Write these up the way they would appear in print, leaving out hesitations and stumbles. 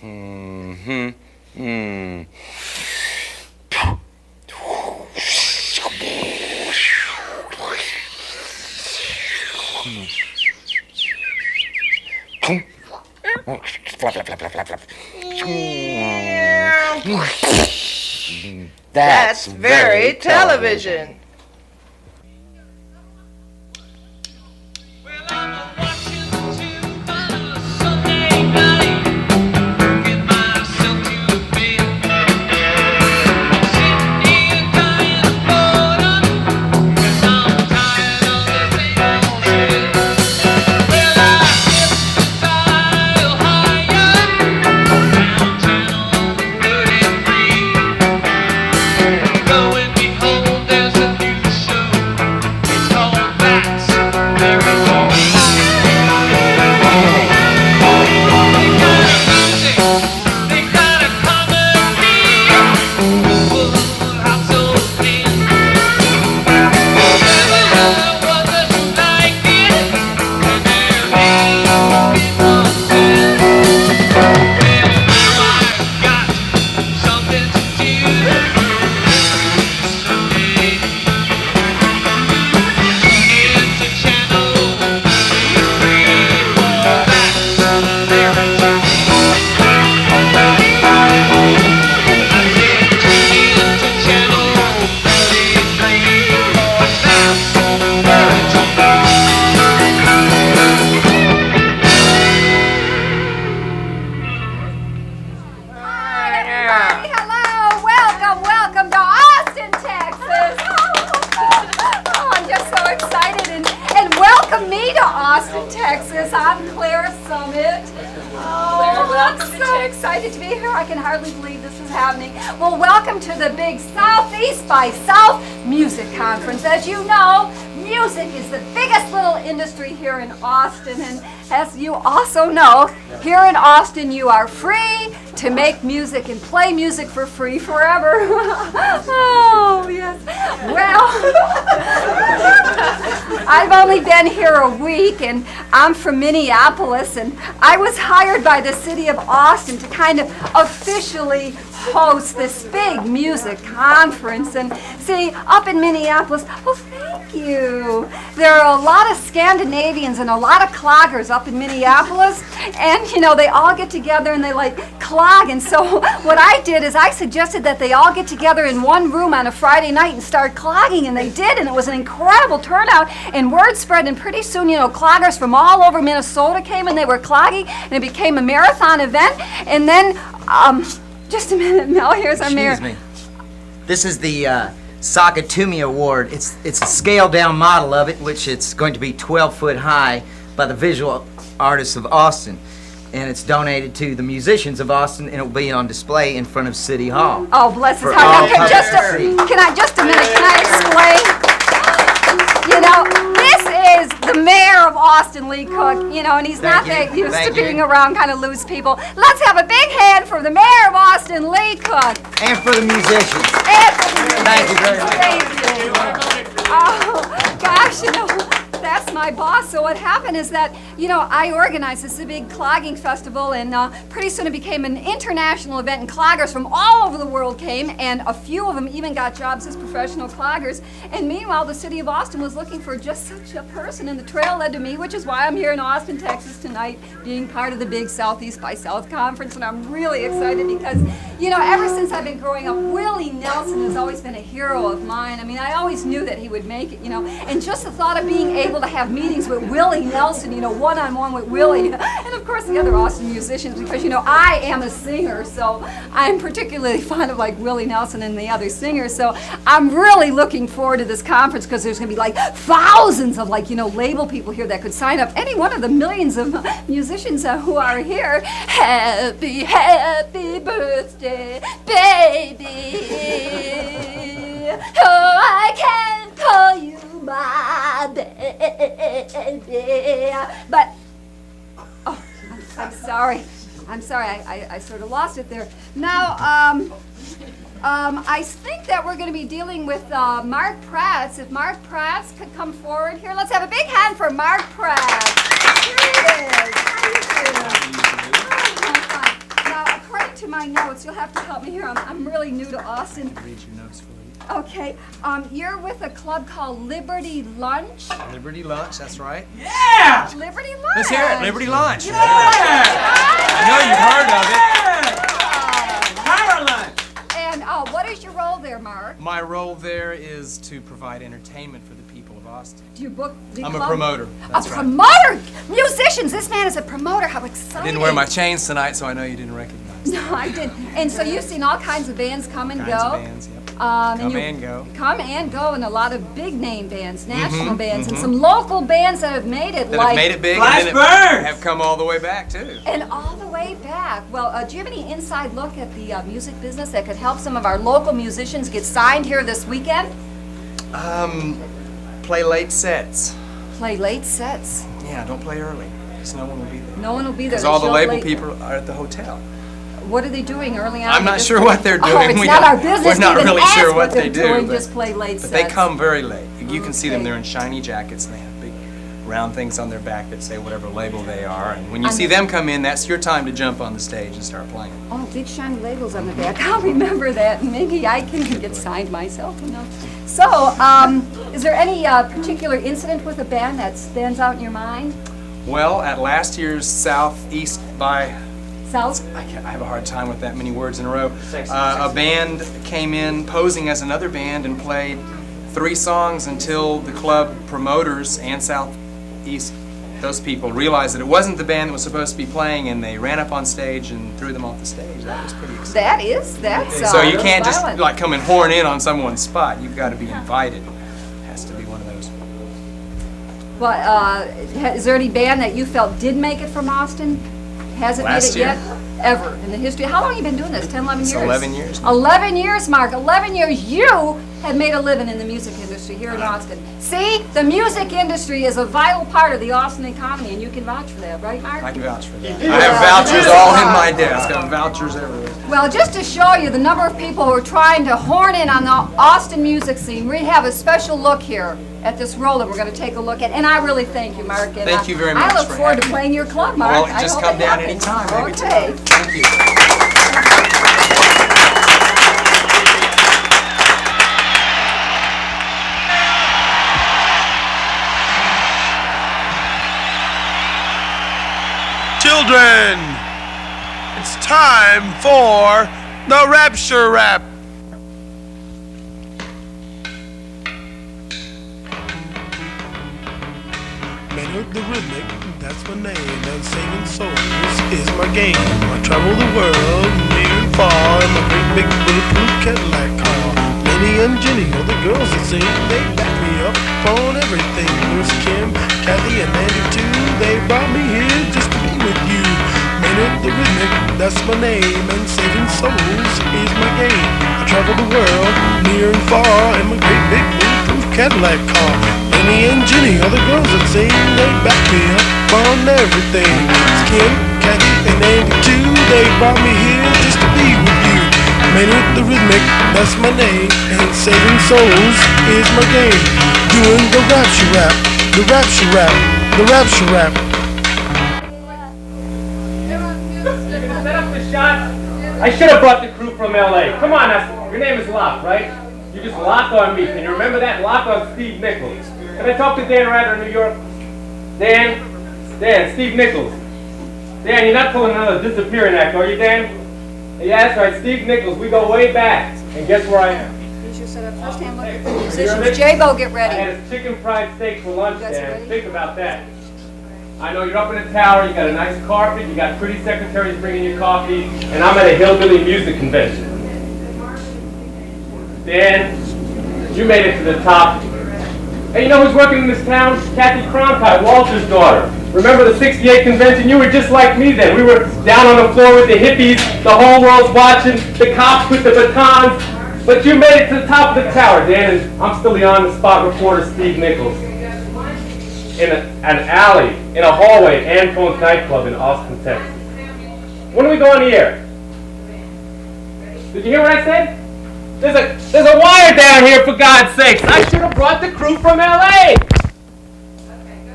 Mm-hmm. Mm. That's very television. Well, welcome to the big Southeast by South Music Conference. As you know, music is the biggest little industry here in Austin, and as you also know, here in Austin you are free to make music and play music for free forever. Oh, yes. Well, I've only been here a week, and I'm from Minneapolis, and I was hired by the city of Austin to kind of officially host this big music conference. And see, up in Minneapolis, well, thank you. There are a lot of Scandinavians and a lot of cloggers up in Minneapolis, and you know, they all get together and they like clog. And so what I did is I suggested that they all get together in one room on a Friday night and start clogging, and they did, and it was an incredible turnout, and word spread, and pretty soon, you know, cloggers from all over Minnesota came and they were clogging, and it became a marathon event. And then just a minute, Mel, here's our mayor. Excuse me. This is the Sakatumi Award. It's a scaled-down model of it, which it's going to be 12 foot high by the visual artists of Austin. And it's donated to the musicians of Austin, and it will be on display in front of City Hall. Oh, bless his For heart. all Okay, public just to see. can I explain? You know, this is the mayor of Austin, Lee Cook, you know, and he's not Thank that you. used to Thank you. being around kind of loose people. Let's have a big hand for the mayor of Austin, Lee Cook. And for the musicians. And for the Thank you very much. Thank you. Oh, gosh, you know, that's my boss. So what happened is that, you know, I organized this big clogging festival, and pretty soon it became an international event, and cloggers from all over the world came, and a few of them even got jobs as professional cloggers. And meanwhile, the city of Austin was looking for just such a person, and the trail led to me, which is why I'm here in Austin, Texas tonight, being part of the big Southeast by South conference. And I'm really excited because, you know, ever since I've been growing up, Willie Nelson has always been a hero of mine. I mean, I always knew that he would make it, you know, and just the thought of being able to have meetings with Willie Nelson, you know, one-on-one with Willie, and of course the other Austin musicians, because, you know, I am a singer, so I'm particularly fond of like Willie Nelson and the other singers. So I'm really looking forward to this conference because there's going to be like thousands of like, you know, label people here that could sign up. Any one of the millions of musicians who are here. Happy, happy birthday, baby. Oh, I can call you my baby. But, oh, I'm sorry. I'm sorry, I sort of lost it there. Now, I think that we're going to be dealing with Mark Prats. If Mark Prats could come forward here. Let's have a big hand for Mark Prats. Here he is. How you doing? Oh, now, my notes. You'll have to help me here. I'm really new to Austin. Read your notes for you. Okay, you're with a club called Liberty Lunch? Liberty Lunch, that's right. Yeah! Liberty Lunch! Let's hear it, Liberty Lunch. Yeah! I know you've heard of it. Power lunch! And what is your role there, Mark? My role there is to provide entertainment for the people of Austin. Do you book the I'm club? a promoter. That's A right. promoter! Musicians! This man is a promoter. How exciting! I didn't wear my chains tonight, so I know you didn't recognize me. No, I didn't. And so you've seen all kinds of bands come and Kinds go. of bands, yep. And Come you- and go. Come and go, and a lot of big name bands, national bands, and some local bands that have made it That like have made it big Flash and then Burns! have come all the way back, too. and all the way back. Well, do you have any inside look at the music business that could help some of our local musicians get signed here this weekend? Play late sets. Play late sets. Yeah, don't play early, because no one will be there. No one will be there. Because They all the show up label late. people are at the hotel. What are they doing early on? I'm They not just- sure what they're doing. Oh, it's We not don't- our business. we're not to even really ask sure what they're they do, doing. but- Just play late But sets. they come very late. You can see them, Okay. they're in shiny jackets and they have big round things on their back that say whatever label they are. And when you see them come in, that's your time to jump on the stage and start playing. Oh, big shiny labels on the back. I'll remember that, and maybe I can get signed myself. You know. So, is there any particular incident with a band that stands out in your mind? Well, at last year's Southeast by, South? I have a hard time with that many words in a row, a band came in posing as another band and played 3 songs until the club promoters and Southeast, those people, realized that it wasn't the band that was supposed to be playing, and they ran up on stage and threw them off the stage. That was pretty exciting. That's So you can't just violent. like come and horn in on someone's spot. You've got to be invited. It has to be one of those. But is there any band that you felt did make it from Austin? Hasn't Last made it year. yet? Ever in the history? How long have you been doing this? 10, 11 It's years? 11 years now. 11 years, Mark. 11 years. You have made a living in the music industry here in Austin. See, the music industry is a vital part of the Austin economy, and you can vouch for that, right, Mark? I can vouch for that. I have vouchers all in my desk. I have vouchers everywhere. Well, just to show you the number of people who are trying to horn in on the Austin music scene, we have a special look here at this role that we're going to take a look at. And I really thank you, Mark. And Thank you very much I look for forward to having me. playing your club, Mark. Well, I just hope come it down happens. anytime. Maybe Okay. Thank you. Children, it's time for the Rapture Rap. Man with the rhythmic, that's my name, and saving souls is my game. I travel the world near and far in my great big bulletproof Cadillac car. Lenny and Jenny are the girls that sing, they back me up on everything. There's Kim, Kathy, and Andy too. They brought me here just to be with you. Man with the rhythmic, that's my name, and saving souls is my game. I travel the world near and far in my great big bulletproof Cadillac car. Lenny and Jenny are the girls that sing, they back me up on everything. It's Kim, Kathy, and Andy too. They brought me here just to be with you. Man with the rhythmic, that's my name, and saving souls is my game. Doing the rapture rap, the rapture rap, the rapture rap. Set up the shot. I should have brought the crew from LA. Come on, your name is Locke, right? You just locked on me. Can you remember that? Locked on Steve Nichols. Can I talk to Dan Rather in New York? Dan, Steve Nichols. Dan, you're not pulling another disappearing act, are you, Dan? Yeah, that's right, Steve Nichols. We go way back. And guess where I am? Here's your setup. First hand look at the You're musicians. J-Bo, get I ready. had a chicken fried steak for lunch, You guys Dan. ready? Think about that. I know you're up in the tower, you got a nice carpet, you got pretty secretaries bringing you coffee, and I'm at a hillbilly music convention. Dan, you made it to the top. Hey, you know who's working in this town? Kathy Cronkite, Walter's daughter. Remember the 68 convention? You were just like me then. We were down on the floor with the hippies, the whole world's watching, the cops with the batons. But you made it to the top of the tower, Dan, and I'm still the on-the-spot reporter, Steve Nichols. In an alley, in a hallway, Antone's nightclub in Austin, Texas. When are we going to the air? Did you hear what I said? There's a wire down here, for God's sakes. I should have brought the crew from LA.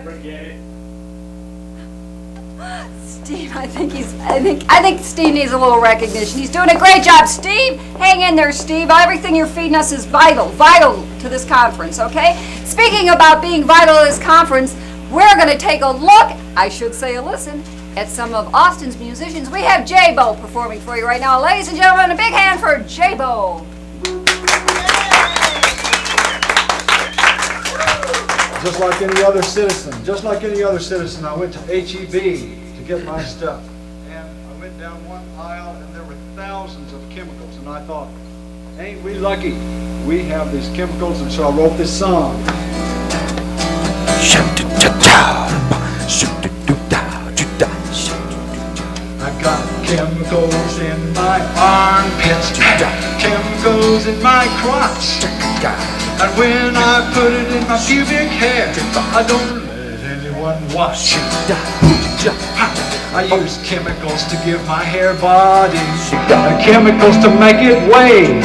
Forget it. Steve, I think Steve needs a little recognition. He's doing a great job. Steve, hang in there, Steve. Everything you're feeding us is vital to this conference, okay? Speaking about being vital to this conference, we're going to take a look, I should say a listen, at some of Austin's musicians. We have J-Bo performing for you right now. Ladies and gentlemen, a big hand for J-Bo. Just like any other citizen, I went to HEB to get my stuff. And I went down one aisle and there were thousands of chemicals. And I thought, ain't we lucky? We have these chemicals, and so I wrote this song. I got chemicals in my armpits, chemicals in my crotch. And when I put it in my pubic hair, I don't let anyone wash it. I use chemicals to give my hair body, and chemicals to make it wave.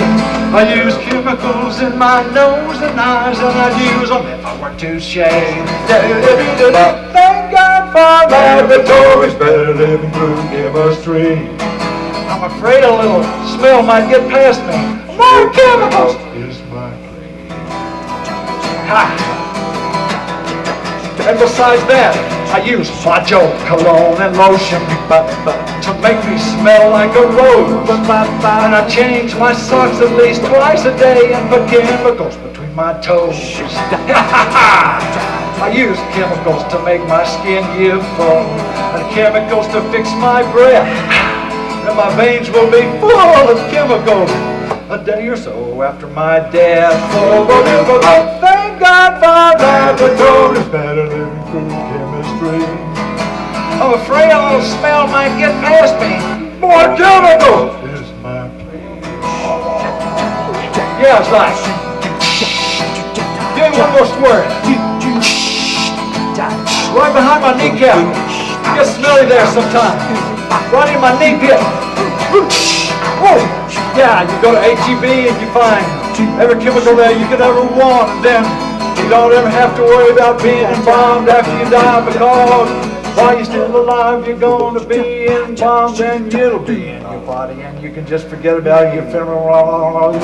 I use chemicals in my nose and eyes, and I'd use them if I were to shave. Thank God for laboratories, better living through chemistry. I'm afraid a little smell might get past me. More chemicals is my and besides that, I use macho cologne and lotion to make me smell like a rose. And I change my socks at least twice a day and put chemicals between my toes. I use chemicals to make my skin youthful, and chemicals to fix my breath. And my veins will be full of chemicals a day or so after my death. Thank God for laboratories, better living through chemistry. I'm afraid a little smell might get past me. More chemicals is my plea. Yeah, it's like. Give me one more squirt. Right behind my kneecap. It gets smelly there sometimes. Right in my knee pit. Whoa. Yeah, you go to HEB and you find every chemical there you could ever want, and then you don't ever have to worry about being embalmed after you die, because while you're still alive you're going to be embalmed and it'll be in your body, and you can just forget about your funeral.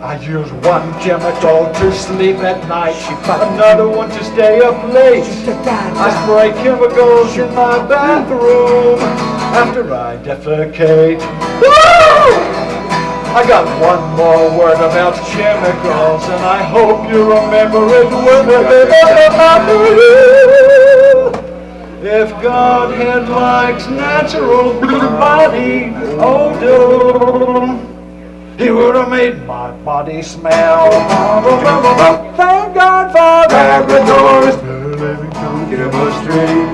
I use one chemical to sleep at night, another one to stay up late. I spray chemicals in my bathroom after I defecate. Woo! I got one more word about chemicals, and I hope you remember it well. If Godhead likes natural body odor, He would have made my body smell. Thank God for laboratories, better living through chemistry.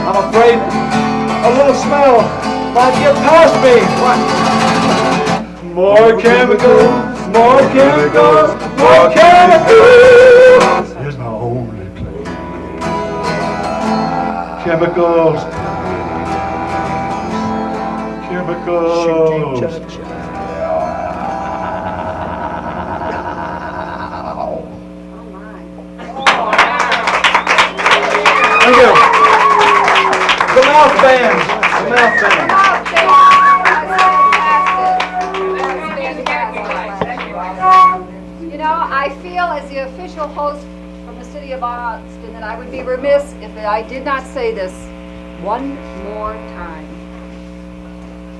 I'm afraid a little smell might get past me. More chemicals, more chemicals, more chemicals. Here's my only play. Chemicals. Chemicals. Thank you. The mouth band. The mouth band. You know, I feel as the official host from the city of Austin that I would be remiss if I did not say this one more time.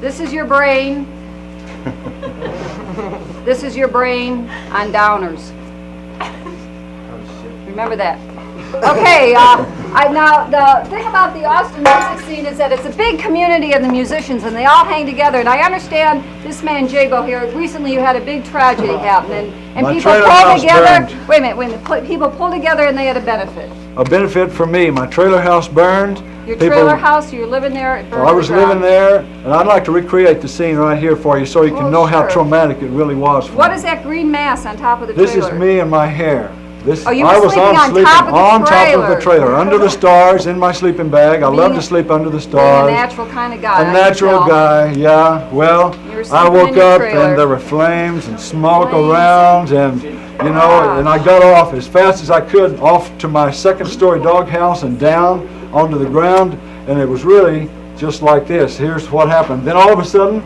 This is your brain. This is your brain on downers. Remember that. Okay, now the thing about the Austin music scene is that it's a big community of the musicians, and they all hang together. And I understand this man J-Bo here, recently you had a big tragedy happen, and My people trailer pulled house together. burned. Wait a minute, people pulled together and they had a benefit. A benefit for me. My trailer house burned. Your trailer house, you were living there, it burned I was to the living ground. there, and I'd like to recreate the scene right here for you so you can Oh, know how sure. traumatic it really was for What me. is that green mass on top of the This trailer? is me and my hair. This, Oh, you I were was sleeping on sleeping top of the on top of trailer. the trailer, under the stars, in my sleeping bag. I love to sleep under the Being a stars. natural kind of guy. A natural guy, yeah. Well, You were I sleeping woke in your up trailer. and there were flames and smoke Flames. around, and you know, and I got off as fast as I could off to my second-story doghouse and down onto the ground, and it was really just like this. Here's what happened. Then all of a sudden,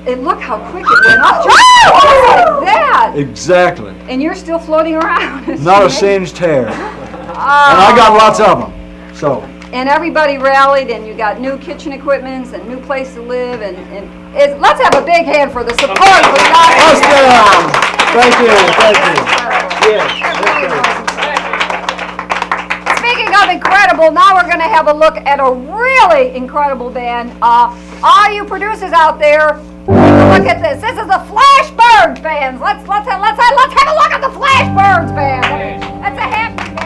And look how quick it went up. Just like that. exactly, And you're still floating around. It's not a amazing. singed hair, and I got lots of them. So. And everybody rallied, and you got new kitchen equipments and new place to live, and let's have a big hand for the support for the guys. Awesome! Thank you, thank you. Yes. Speaking of incredible, now we're going to have a look at a really incredible band. All you producers out there, take a look at this. This is the Flashbirds band. Let's have a look at the Flashbirds band. That's a happy band.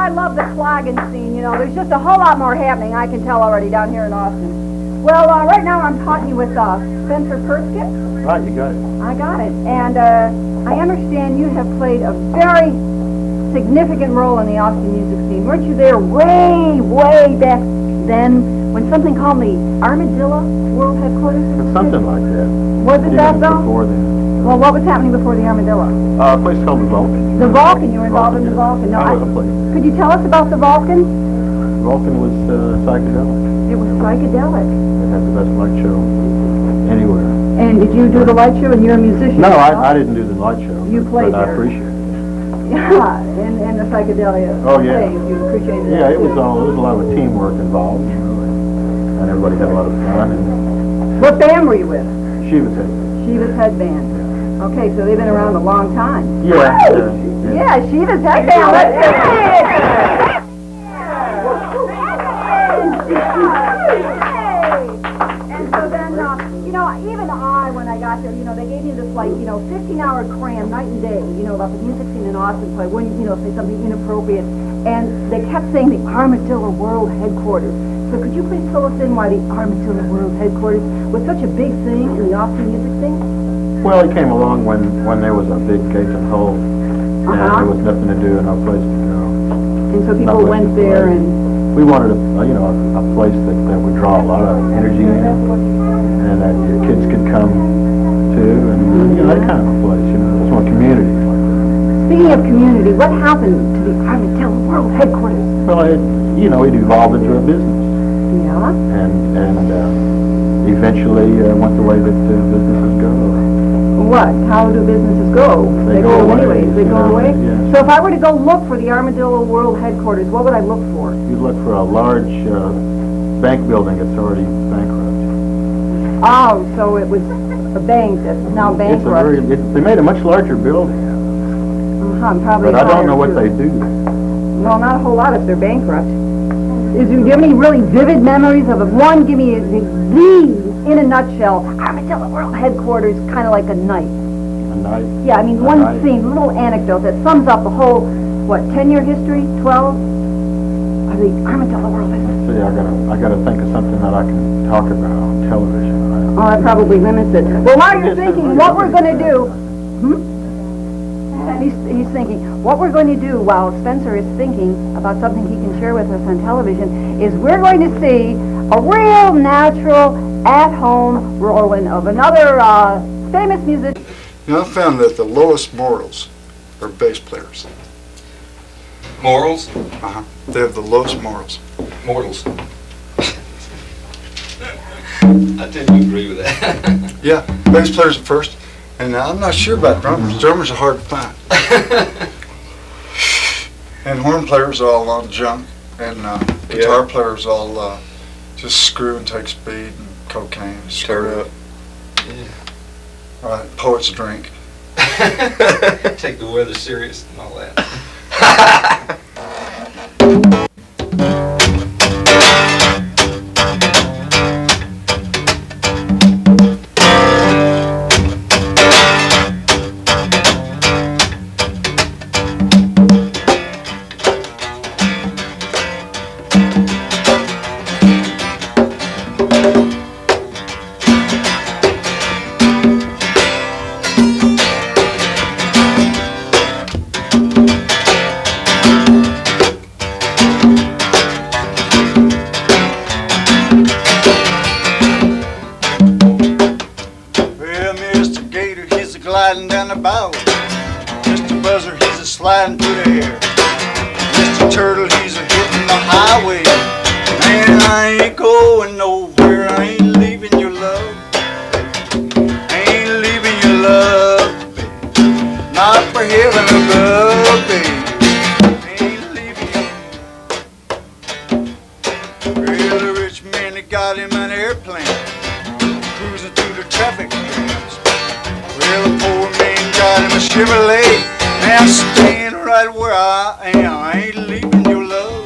I love the clogging scene. You know, there's just a whole lot more happening, I can tell already, down here in Austin. Well, right now I'm talking with Spencer Perskett. Right, you got it. I got it. And I understand you have played a very significant role in the Austin music scene. Weren't you there way, way back then when something called the Armadillo World Headquarters? Something like that. Was it that, though? Before then. Well, what was happening before the Armadillo? A place called the Vulcan. The Vulcan. You were involved in the Vulcan. No, I was a place. could you tell us about the Vulcan? The Vulcan was psychedelic. It was psychedelic. It had the best light show anywhere. And did you do the light show? And you're a musician. No, yourself? I didn't do the light show. You played but I there. appreciate it. Yeah, and the psychedelia. Oh, yeah. things. You appreciated Yeah, that, it was too. a lot of teamwork involved, you know, and everybody had a lot of fun. And What band were you with? she was it. Shiva's Head Band. Okay, so they've been around a long time. Yeah. Yeah, Shiva's Head Band. Let's hear it! And so then, you know, even I, when I got there, you know, they gave me this, like, 15-hour cram, night and day, about the music scene in Austin, so I wouldn't, say something inappropriate. And they kept saying the Armadillo World Headquarters. So could you please fill us in why the Armadillo World Headquarters was such a big thing in the Austin music scene? Well, it came along when there was a big gaping hole, and there was nothing to do and no place to go. And so people Not went much to there play. and... We wanted a place that would draw a lot of energy in, and that your kids could come to, and that kind of a place. It's more community. Speaking of community, what happened to the Armadillo World Headquarters? Well, it evolved into a business, Yeah? and eventually went the way that businesses go. What? How do businesses go? They go away, anyways. They you go know, away? yeah. So if I were to go look for the Armadillo World Headquarters, what would I look for? You look for a large bank building that's already bankrupt. Oh, so it was a bank that's now bankrupt. They made a much larger building, Probably but I don't know higher, what too. they do. Well, not a whole lot if they're bankrupt. Do you have any really vivid memories of it? One, give me in a nutshell, Armadillo World Headquarters, kind of like a night. A night. Yeah, I mean, A one night. scene, a little anecdote that sums up the whole, 10-year history, 12, of the Armadillo World Headquarters. See, I gotta think of something that I can talk about on television. Oh, that probably limits it. Well, while you're thinking what we're going to do, he's thinking, what we're going to do while Spencer is thinking about something he can share with us on television is we're going to see a real natural, at-home rolling of another famous musician. I found that the lowest morals are bass players. Morals? They have the lowest morals. Mortals. I tend to agree with that. Yeah, bass players are first. And I'm not sure about drummers. Drummers are hard to find. And horn players are all on junk. And guitar players all just screw and take speed and cocaine. Tear up. Right, poets drink. Take the weather serious and all that. Gliding down the bow. Mr. Buzzard, he's a sliding through the air. Mr. Turtle, he's a hitting the highway. Man, I ain't going nowhere. I ain't leaving your love. I ain't leaving your love, babe. Not for heaven above, babe. I ain't leaving you. Well, the rich man, he got him an airplane, cruising through the traffic jams. Well, the poor man got him a Chevrolet. Now I'm staying right where I am. I ain't leaving your love.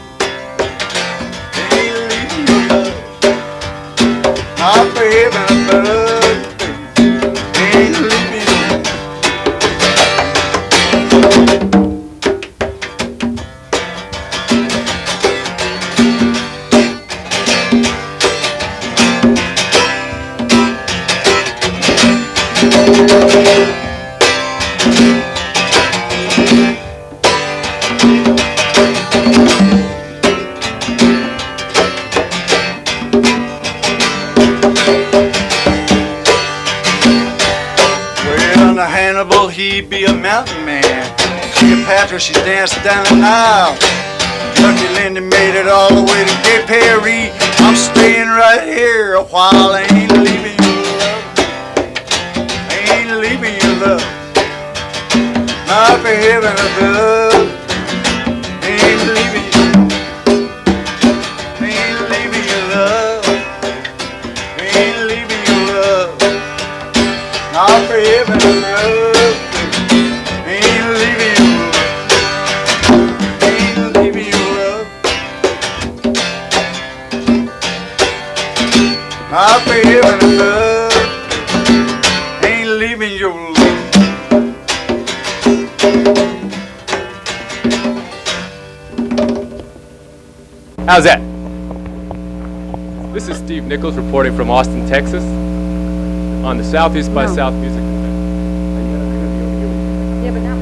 I ain't leaving your love. Not for heaven above, baby. I ain't leaving your love. Cleopatra, she's dancing down the Nile. Lucky Linda made it all the way to Gay Perry. I'm staying right here a while. I ain't leaving your love. I ain't leaving your love. Not for heaven above. Ain't leaving you. Ain't leaving your love. Ain't leaving your love. Not for heaven above. Ain't leaving your love. Ain't leaving your love. Not for heaven above. Ain't leaving your love. How's that? This is Steve Nichols reporting from Austin, Texas, on the Southeast by South Music Convention. Yeah, but now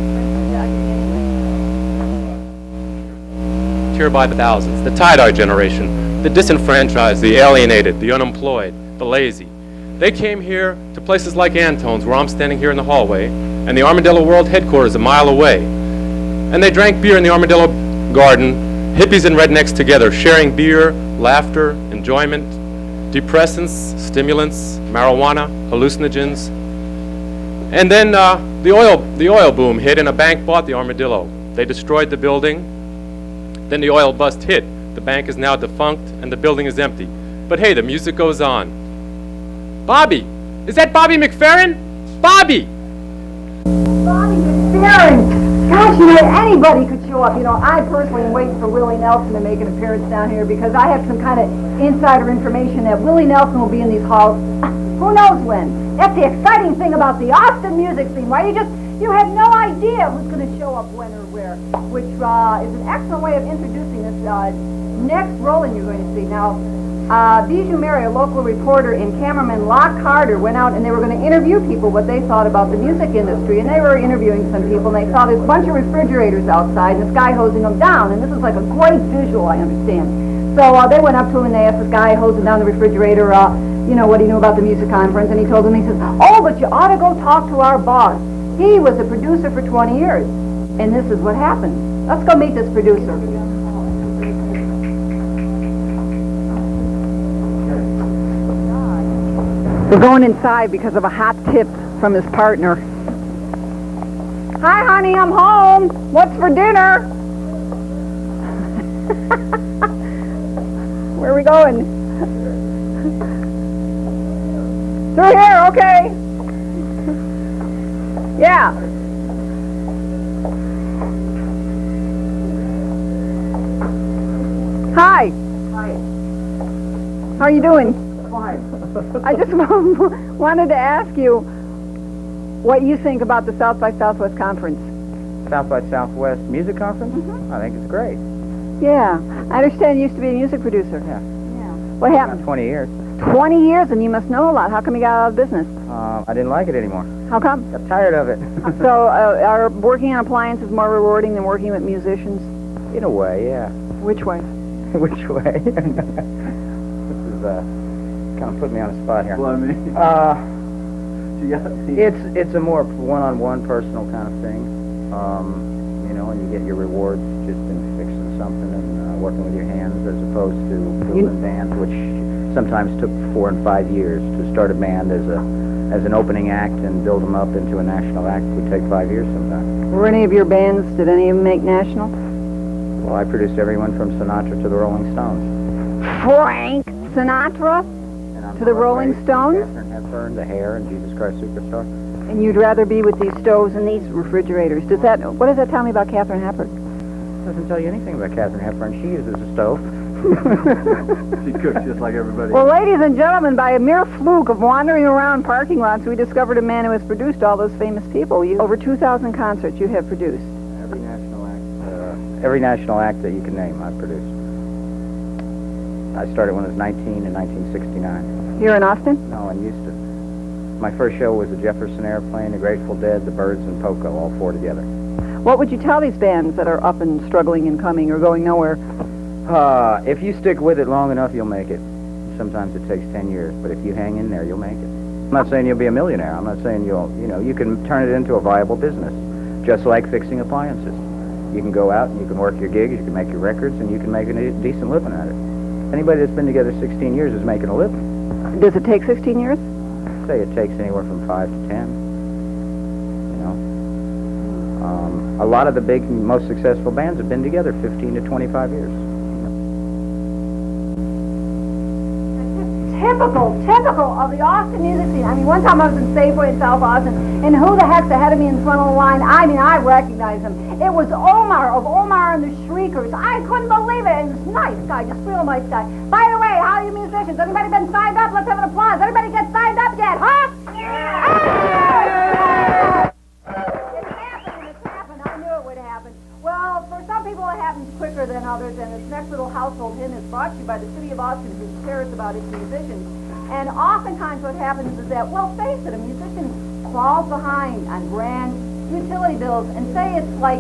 Here by the thousands, the tie-dye generation, the disenfranchised, the alienated, the unemployed, the lazy. They came here to places like Antone's, where I'm standing here in the hallway, and the Armadillo World headquarters a mile away. And they drank beer in the Armadillo Garden, hippies and rednecks together, sharing beer, laughter, enjoyment, depressants, stimulants, marijuana, hallucinogens. And then the oil boom hit, and a bank bought the Armadillo. They destroyed the building. Then the oil bust hit. The bank is now defunct, and the building is empty. But hey, the music goes on. Bobby! Is that Bobby McFerrin? Bobby! Bobby McFerrin! Gosh, anybody could show up. I personally am waiting for Willie Nelson to make an appearance down here because I have some kind of insider information that Willie Nelson will be in these halls who knows when. That's the exciting thing about the Austin music scene, right? You have no idea who's going to show up when or where, which is an excellent way of introducing this next rolling you're going to see. Now, Bijou Mary, a local reporter, and cameraman Locke Carter went out and they were going to interview people what they thought about the music industry, and they were interviewing some people, and they saw this bunch of refrigerators outside and this guy hosing them down, and this was like a great visual, I understand. So they went up to him and they asked this guy hosing down the refrigerator, what he knew about the music conference, and he told them, he says, "Oh, but you ought to go talk to our boss. He was a producer for 20 years. And this is what happened. Let's go meet this producer. We're going inside because of a hot tip from his partner. Hi, honey, I'm home. What's for dinner? Where are we going? Through here, okay. Yeah. Hi. Hi. How are you doing? Fine. I just wanted to ask you what you think about the South by Southwest conference. South by Southwest Music Conference? Mm-hmm. I think it's great. Yeah. I understand you used to be a music producer. Yeah. What happened? About 20 years. 20 years, and you must know a lot. How come you got out of business? I didn't like it anymore. How come? Got tired of it. So, are working on appliances more rewarding than working with musicians? In a way, yeah. Which way? Which way? This is kind of put me on the spot here. Well, I mean, it's a more one-on-one personal kind of thing, and you get your rewards just in fixing something and working with your hands, as opposed to building bands, which sometimes took 4 and 5 years. To start a band as an opening act and build them up into a national act would take 5 years sometimes. Were any of your bands, did any of them make national? Well, I produced everyone from Sinatra to the Rolling Stones. Frank Sinatra to the Rolling Stones? Catherine Hepburn, The Hair, and Jesus Christ Superstar. And you'd rather be with these stoves and these refrigerators. What does that tell me about Catherine Hepburn? Doesn't tell you anything about Catherine Hepburn. She uses a stove. she cooks just like everybody. Well, ladies and gentlemen, by a mere fluke of wandering around parking lots, we discovered a man who has produced all those famous people. Over 2,000 concerts you have produced. Every national act that you can name, I've produced. I started when I was 19 in 1969. Here in Austin? No, in Houston. My first show was the Jefferson Airplane, the Grateful Dead, the Byrds, and Poco, all 4 together. What would you tell these bands that are up and struggling and coming or going nowhere? If you stick with it long enough, you'll make it. Sometimes it takes 10 years, but if you hang in there, you'll make it. I'm not saying you'll be a millionaire. I'm not saying you can turn it into a viable business. just like fixing appliances. You can go out and you can work your gigs, you can make your records, and you can make a decent living at it. Anybody that's been together 16 years is making a living. Does it take 16 years? Say it takes anywhere from 5 to 10. You know, a lot of the big, most successful bands have been together 15 to 25 years. Typical of the Austin music scene. I mean, one time I was in Safeway in South Austin, and who the heck's ahead of me in front of the line? I mean, I recognized him. It was Omar of Omar and the Shriekers. I couldn't believe it. And this nice guy, just real nice guy. By the way, how are you musicians? Anybody been signed up? Let's have an applause. Everybody get signed up yet, huh? Yeah! It's happened. I knew it would happen. Well, for some people it happens quicker than others, and this next little household hymn is brought to you by the City of Austin, who cares about its musicians. And oftentimes what happens is that, well, face it, a musician crawls behind on grand utility bills, and say it's like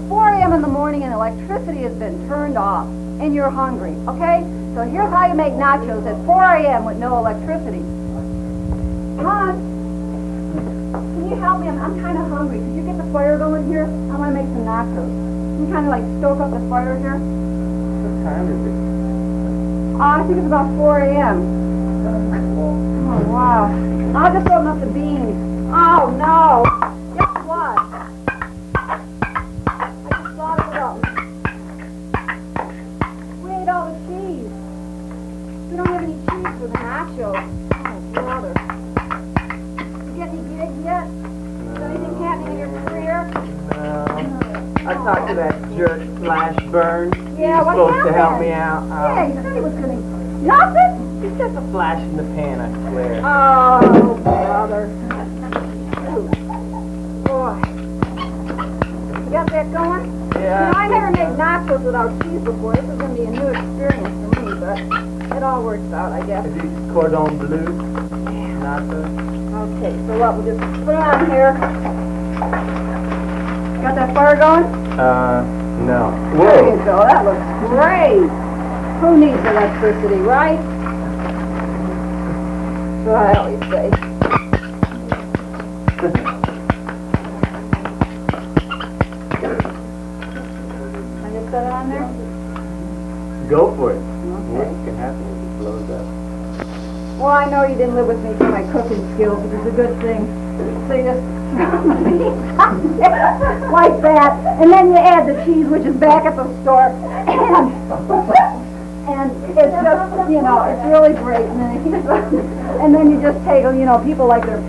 4 a.m. in the morning and electricity has been turned off, and you're hungry, okay? So here's how you make nachos at 4 a.m. with no electricity. Hon, can you help me? I'm kind of hungry. Could you get the fire going here? I want to make some nachos. Can you kind of like stoke up the fire here? What time is it? I think it's about 4 a.m. Oh, wow. I'll just open up the beans. Oh, no. Guess what? I just slaughtered it up. We ate all the cheese. We don't have any cheese for the nachos. Oh, brother. You get any gigs yet? Is anything happening in your career? I talked to that jerk Flash Burns. Yeah, what supposed to help happened? me out. Yeah, he said he was going to... Nothing? He's just a flash in the pan, I swear. Oh, brother. Boy. You got that going? Yeah. You know, I never made nachos without cheese before. This is going to be a new experience for me, but it all works out, I guess. Is he cordon bleu? Nachos? Okay, so what? We'll just put it on here. Got that fire going? No. There you go. That looks great. Who needs electricity, right? So I always say. I just put it on there? Go for it. Okay. What can happen if it blows up? Well, I know you didn't live with me for my cooking skills, which is a good thing. So you just like that, and then you add the cheese, which is back at the store, and it's just, you know, it's really great. And then you just take, you know, people like their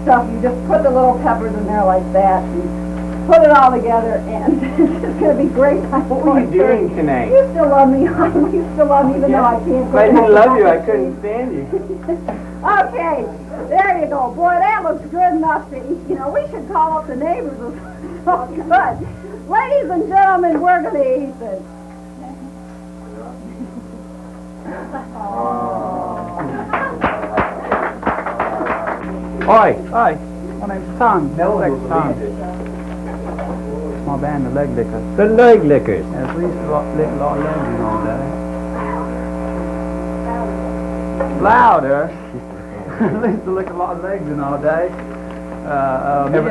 stuff. You just put the little peppers in there like that, and put it all together, and it's just gonna be great. What were you doing tonight? You still love me, hon. You still love me, even though I can't. If I didn't love you, I couldn't stand you. Okay, there you go. Boy, that looks good enough to eat. You know, we should call up the neighbors. It's so good. Ladies and gentlemen, we're going to eat this. Oi, hi. My name's Tom. Tom. My band, the Leg Lickers. The Leg Lickers. Yes, we used to lick a lot of legs all day. Louder. We used to lick a lot of legs in all day. Me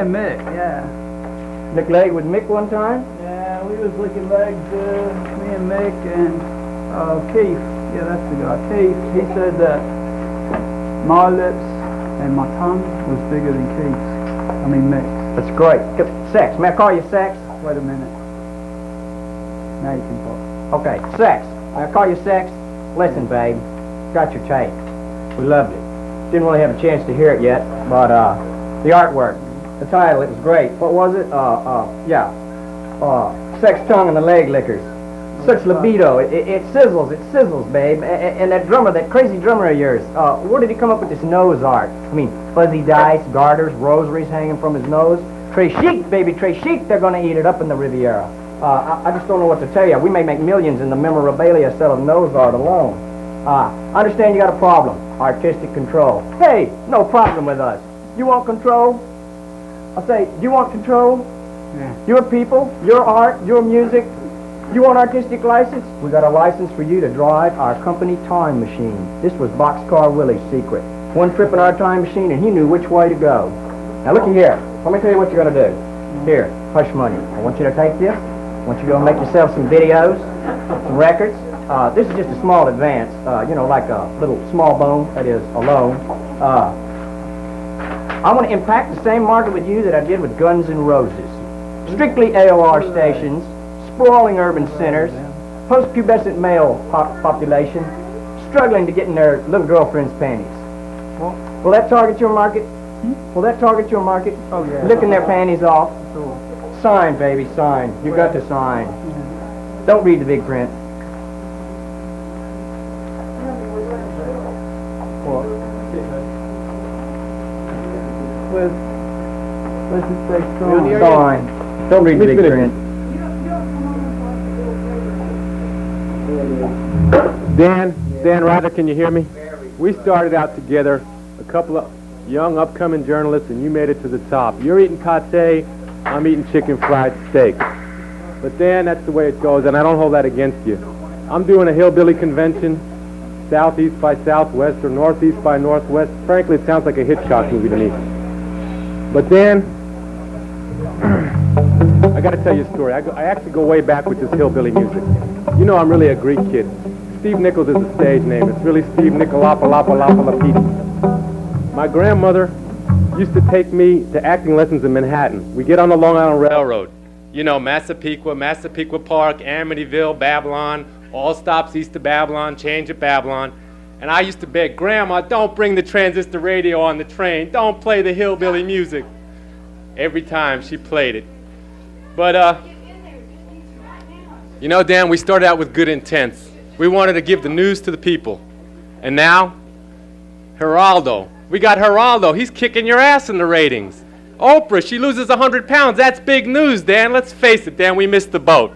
and Mick, yeah. Lick leg with Mick one time? Yeah, we was licking legs, me and Mick and Keith. Yeah, that's the guy. Keith, he said that my lips and my tongue was bigger than Keith's. I mean Mick's. That's great. Sex. May I call you Sex? Wait a minute. Now you can talk. Okay, Sex. May I call you Sex? Listen, babe. Got your tape. We loved it. Didn't really have a chance to hear it yet, but the artwork, the title, it was great. What was it? Sex, Tongue, and the Leg Lickers. Such libido. It sizzles, babe. And that drummer, that crazy drummer of yours, where did he come up with this nose art? I mean, fuzzy dice, garters, rosaries hanging from his nose. Très chic, baby, très chic. They're going to eat it up in the Riviera. I just don't know what to tell you. We may make millions in the memorabilia sale of nose art alone. I understand you got a problem. Artistic control. Hey, no problem with us. You want control? I say, do you want control? Yeah. Your people, your art, your music. You want artistic license? We got a license for you to drive our company time machine. This was Boxcar Willie's secret. One trip in our time machine and he knew which way to go. Now looky here. Let me tell you what you're going to do. Here, hush money. I want you to take this. I want you to go make yourself some videos, some records. This is just a small advance, you know, like a little small bone, that is, a loan. I want to impact the same market with you that I did with Guns N' Roses. Strictly AOR stations, sprawling urban centers, post-pubescent male population, struggling to get in their little girlfriend's panties. Will that target your market? Will that target your market? Oh, yeah. Licking their panties off? Sign, baby, sign. You got to sign. Don't read the big print. Let's just say strong. Sign. Don't read the big print. Dan Ryder, can you hear me? We started out together, a couple of young upcoming journalists, and you made it to the top. You're eating pate, I'm eating chicken fried steak. But Dan, that's the way it goes, and I don't hold that against you. I'm doing a hillbilly convention, southeast by southwest, or northeast by northwest. Frankly, it sounds like a Hitchcock movie to me. But Dan, I gotta tell you a story. I actually go way back with this hillbilly music. You know I'm really a Greek kid. Steve Nichols is a stage name. It's really Steve Nicolopolopolopolopiti. My grandmother used to take me to acting lessons in Manhattan. We get on the Long Island Railroad. You know, Massapequa Park, Amityville, Babylon, all stops east of Babylon, change at Babylon. And I used to beg, Grandma, don't bring the transistor radio on the train. Don't play the hillbilly music. Every time she played it. But, you know, Dan, we started out with good intents. We wanted to give the news to the people. And now, Geraldo. We got Geraldo. He's kicking your ass in the ratings. Oprah, she loses 100 pounds. That's big news, Dan. Let's face it, Dan, we missed the boat.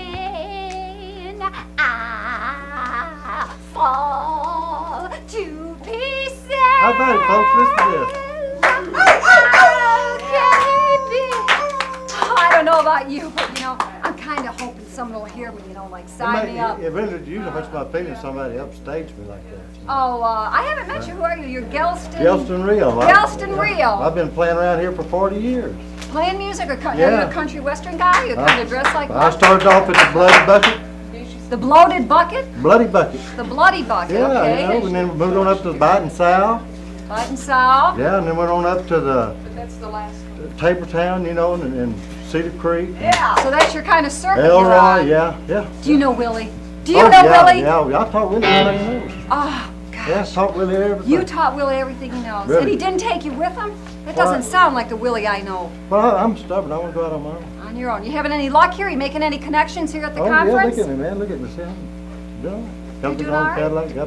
Again, I fall to pieces. How about it, folks? Listen to this. I don't know about you, but you know, I'm kind of hoping someone will hear me, you know, like sign me up. It really usually hurts my feelings somebody upstage me like that. Oh, I haven't met you. Who are you? You're Gelston? Gelston Rio. Gelston Rio. I've been playing around here for 40 years. Playing music, or are you Yeah. a country western guy? You kind of dress like I that? started off at the Bloody Bucket. The bloated bucket? Bloody Bucket. The bloody bucket, Yeah, okay. you know, and then we moved on up to the Bite and Sow. Bite and Sow. Yeah, and then went on up to the That's the last one. Tabor Town, you know, and Cedar Creek. Yeah. So that's your kind of circuit Elroy, you're on. yeah. Do you know Willie? Do you Oh, know yeah, Willie? Yeah, I taught Willie everything he knows. Oh, gosh. Yeah, taught Willie everything. You taught Willie everything he knows. Really? And he didn't take you with him? That Well, doesn't sound like the Willie I know. Well, I'm stubborn. I want to go out on my own. On your own. You having any luck here? You making any connections here at the Oh, conference? yeah, look at me, man. Look at me. See, I'm doing it. Got doing the all own right? Cadillac. Got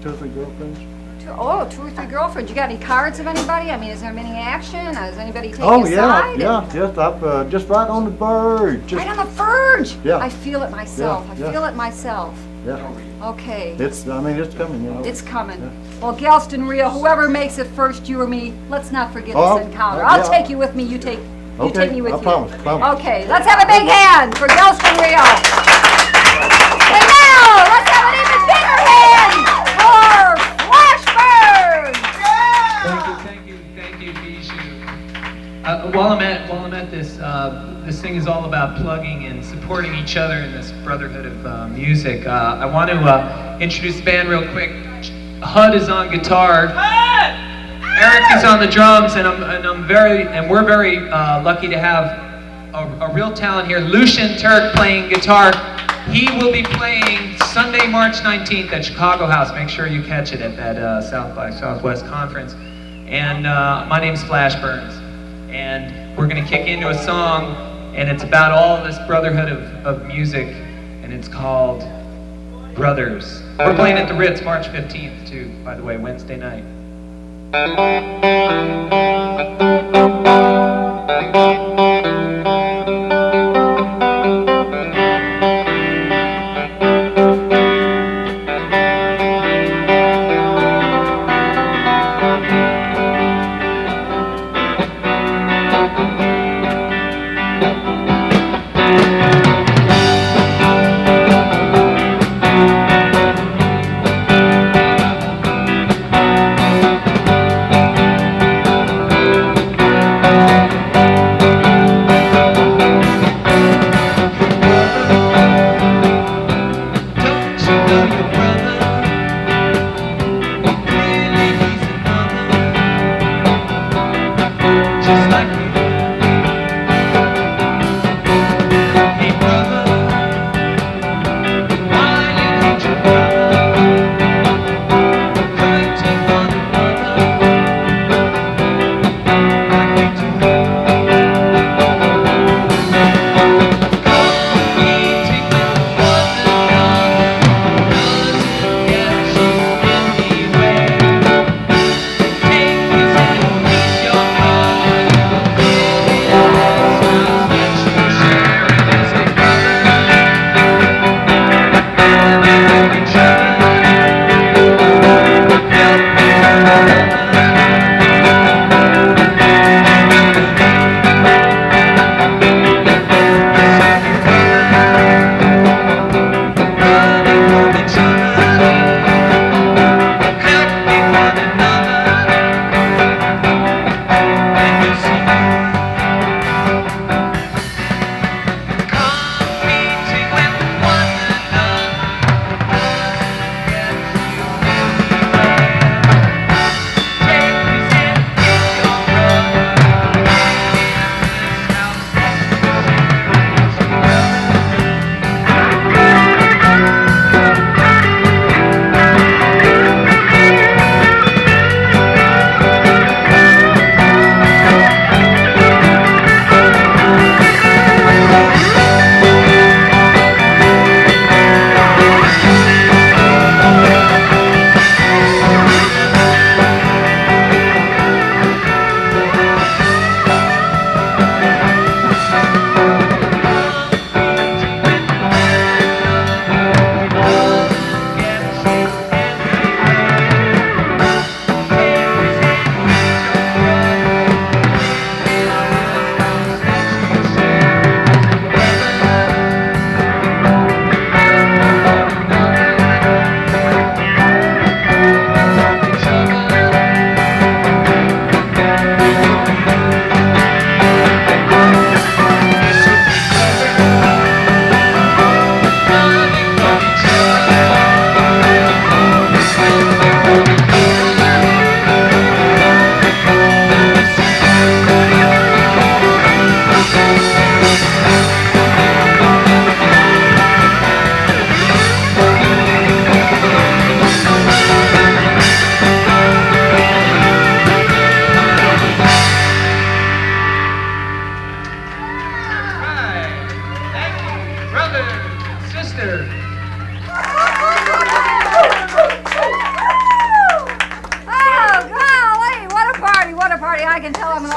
2 or 3 girlfriends. Two or three girlfriends. You got any cards of anybody? I mean, is there any action? Is anybody taking Oh, you yeah, aside? yeah. Just right on the verge. Just, Right on the verge. Yeah. I feel it myself. Yeah, I feel it myself. yeah. Okay. It's coming, you know. It's coming. Well, Gelston Rio, whoever makes it first, you or me, let's not forget Oh, this encounter. yeah. I'll take you with me. You take me with I you. promise. Okay, let's have a big hand for Gelston Rio. And now, let's have an even bigger hand for Flashburn. Thank you, Bijou. While I'm at this, this thing is all about plugging and supporting each other in this brotherhood of music. I want to introduce the band real quick. Hud is on guitar. Eric is on the drums, and we're very lucky to have a real talent here. Lucian Turk playing guitar. He will be playing Sunday, March 19th at Chicago House. Make sure you catch it at that South by Southwest conference. And my name's Flash Burns. And we're going to kick into a song, and it's about all this brotherhood of music, and it's called Brothers. We're playing at the Ritz March 15th, too, by the way, Wednesday night.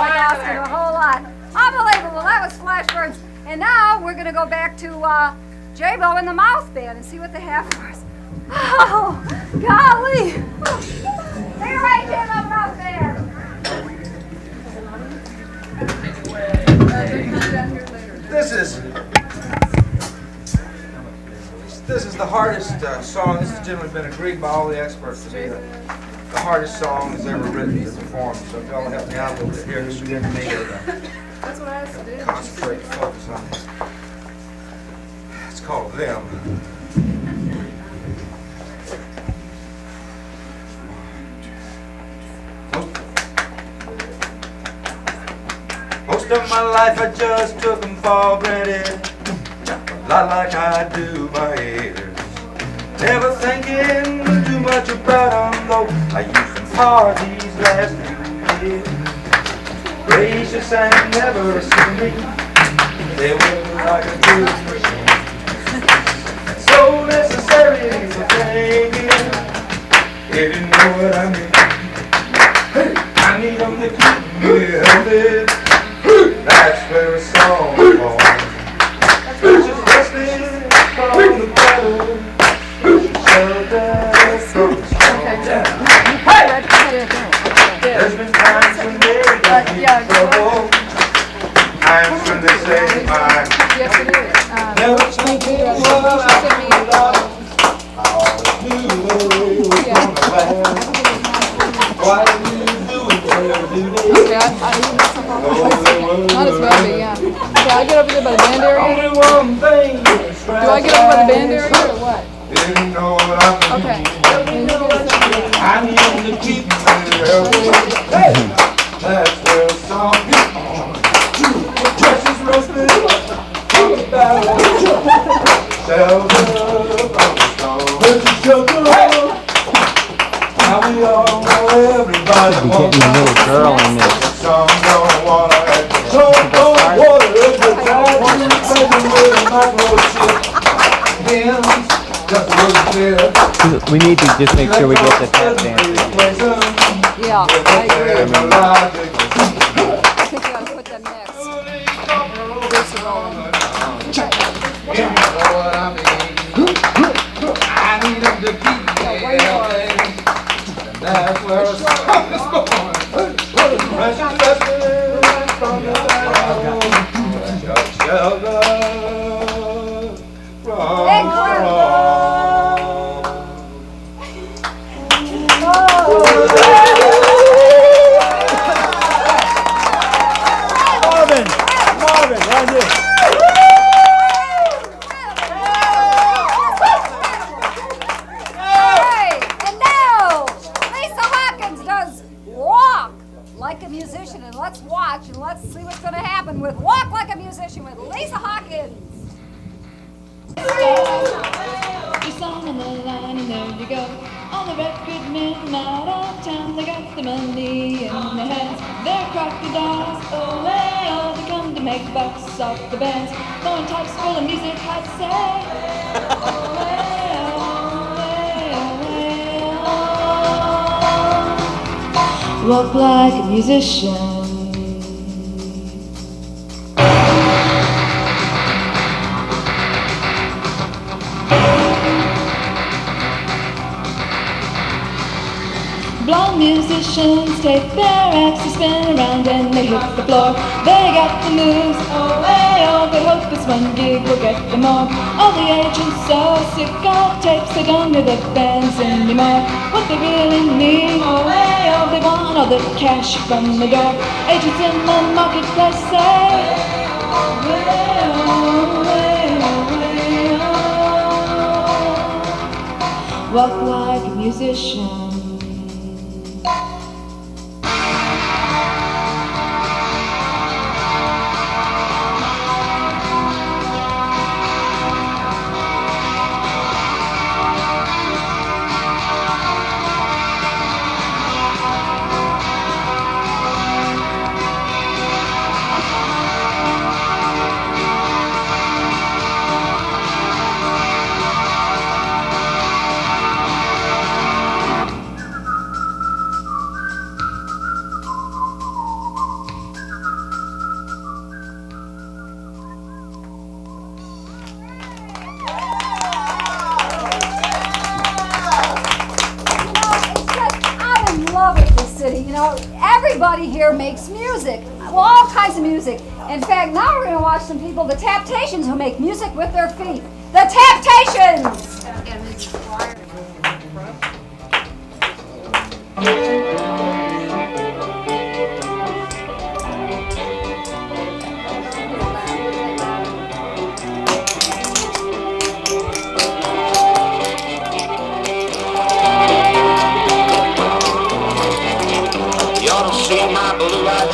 like Austin a whole lot. Unbelievable. That was Flashbirds. And now we're going to go back to J-Bo and the Mouth Band and see what they have for us. Oh, golly. Take it away, J-Bo and the Mouth Band. This is the hardest song. This has generally been agreed by all the experts to be the hardest song that's ever written and performed. So if y'all help me out a little bit here, this will give me to That's what I have to do. concentrate and focus on this. It's called Them. Most of my life I just took them for granted, a lot like I do my ears. Never thinking too much about them, though I used them hard these last few years. Gracious and never assuming, they were like a good machine. So necessary for thinking, if you know what I mean. Hey, I need them to keep me healthy. That's where it's all born. Just resting from the battle, shelter from the storm. There's been times when they got me in trouble, times when they say my never thinking what I could love. I always knew they were gonna last. Why do you do it for duty? Might as well be, yeah. Do I get over there by the band area? Only one thing. Do I get over by the band area or what? Didn't know what I mean. Okay. I need them to keep me healthy. That's where the song is on. Precious roasted from the battle. Shelter from the storm. Precious shelter. Now we all know everybody wants getting a little girl in this. some don't wanna act. Some don't wanna act. But I want to take them with a microchip. Hands, just look clear. We need to just make sure we get the tap dance. Yeah, I agree. I think you ought to put them next. You know what I mean. I need them to keep me healthy. That's where the song is born. Precious blessings from the battle. Shelter from Marvin, right here. Hey, and now Lisa Hawkins does Walk Like a Musician, and let's watch and let's see what's going to happen with Walk Like a Musician with Lisa Hawkins. You're song on the line and there you go. All the record men out of town, they got the money in their hands. They're crocodiles, oh hey, oh, they come to make bucks off the bands. Throwing types full of music, I'd say. Oh hey, oh hey, oh hey, oh. Walk like a musician. Blonde musicians take their acts to spin around and they hit the floor. They got the moves, oh hey oh, they hope this one gig will get them more. All the agents so sick of tapes, they don't hear the bands anymore. What they really need, oh hey oh, they want all the cash from the door. Agents in the marketplace say, oh hey oh, hey oh, hey oh. Walk like a musician. everybody here makes music. Well, all kinds of music. In fact, now we're going to watch some people, the Taptations, who make music with their feet. The Taptations!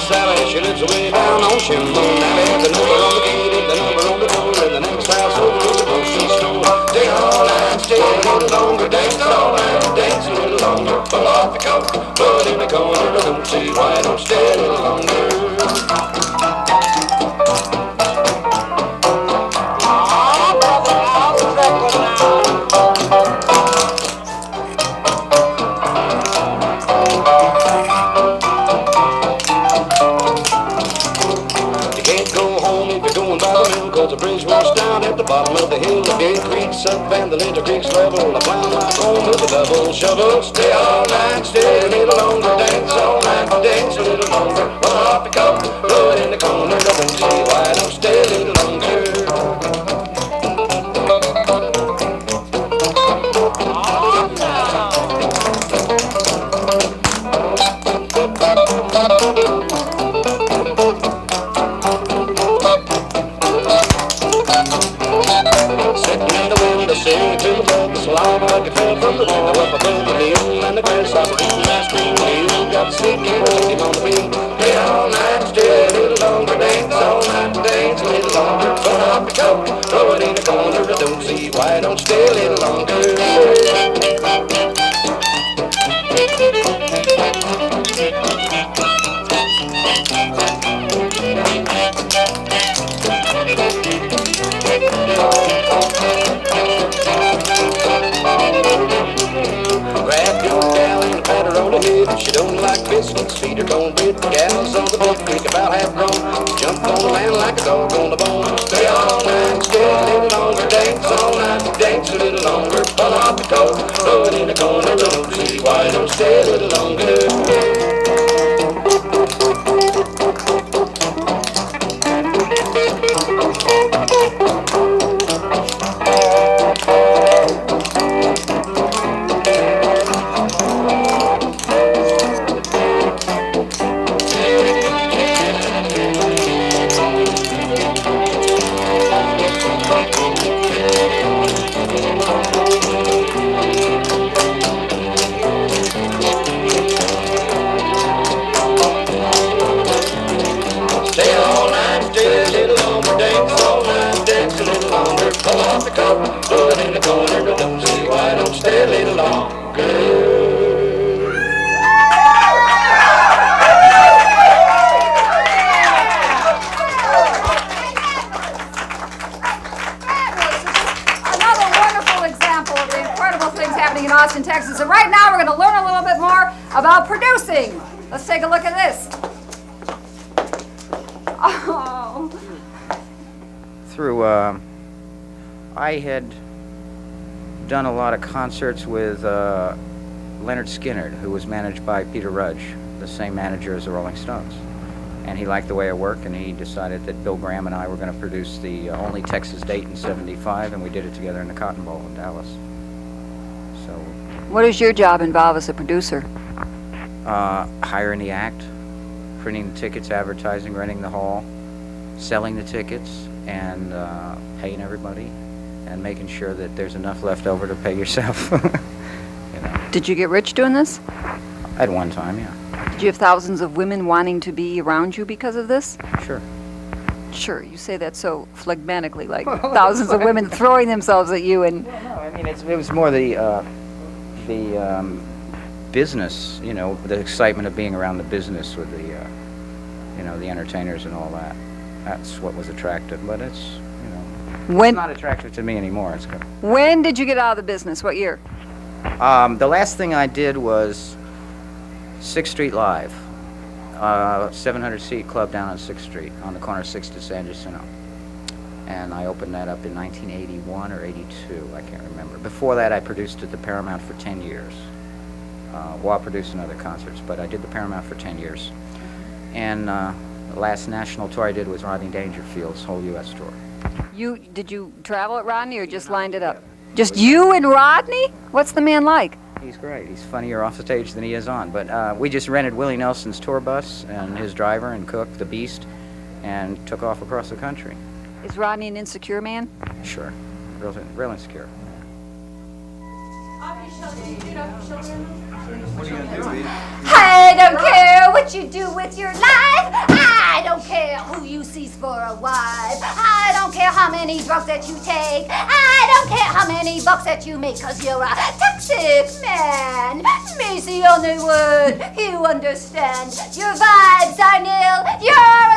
Sally, she lives way down on Shinbone Alley. The number on the gate is the number on the door, and the next house over is the grocery store. Stay all night, stay a little longer, dance all night, dance a little longer. Pull off your coat, put it in the corner, don't see why don't stay a little longer. The bridge runs down at the bottom of the hill. The big creek's up and the little creek's level. I plan my home with a double shovel. Stay all night, stay a little longer. Dance all night, dance a little longer. Pull off your coat, put it in the corner. Don't see why don't stay a little longer. Sing to the bugs, long like a fell from the window up above the hill, and the grasshopper eating ice cream. You got the sneaky waiting on the beam. Stay all night, stay a little longer, dance all night, dance a little longer. Put off your coat, throw it in the corner. I don't see why don't stay a little longer. Grab your gal and pat her on the head. She don't like biscuits, feed her cornbread. Gals on the big creek about half grown. Jump on the land like a dog on the bone. Stay all night, stay a little longer. Dance all night, dance a little longer. Pull off the coat, throw it in the corner. Don't see why don't stay a little longer. Pull off the coat, put it in the corner, don't see why don't stay a little longer. Another wonderful example of the incredible things happening in Austin, Texas. And right now we're going to learn a little bit more about producing. Let's take a look at this. Oh. Through I had done a lot of concerts with Leonard Skinner, who was managed by Peter Rudge, the same manager as the Rolling Stones. And he liked the way I worked, and he decided that Bill Graham and I were going to produce the only Texas date in '75, and we did it together in the Cotton Bowl in Dallas. So. What does your job involve as a producer? Hiring the act, printing the tickets, advertising, renting the hall, selling the tickets, and paying everybody, and making sure that there's enough left over to pay yourself. Did you get rich doing this? At one time, yeah. Did you have thousands of women wanting to be around you because of this? Sure. Sure, you say that so phlegmatically, like thousands of women throwing themselves at you and... Well, no, I mean, it was more the business, the excitement of being around the business with the, the entertainers and all that. That's what was attractive, but it's, it's not attractive to me anymore. It's good. When did you get out of the business? What year? The last thing I did was 6th Street Live, 700-seat club down on 6th Street on the corner of 6th to San Jacinto. And I opened that up in 1981 or 82, I can't remember. Before that, I produced at the Paramount for 10 years. while producing other concerts. But I did the Paramount for 10 years. And the last national tour I did was Rodney Dangerfield's whole U.S. tour. Did you travel at Rodney or just lined it up? Just you and Rodney? What's the man like? He's great. He's funnier off the stage than he is on. But we just rented Willie Nelson's tour bus and his driver and cook, the Beast, and took off across the country. Is Rodney an insecure man? Sure. Real insecure. What are you gonna do, Lee? I don't care what you do with your life. I don't care who you seize for a wife. I don't care how many drugs that you take. I don't care how many bucks that you make, 'cause you're a toxic man. Me's the only word you understand. Your vibes are nil. You're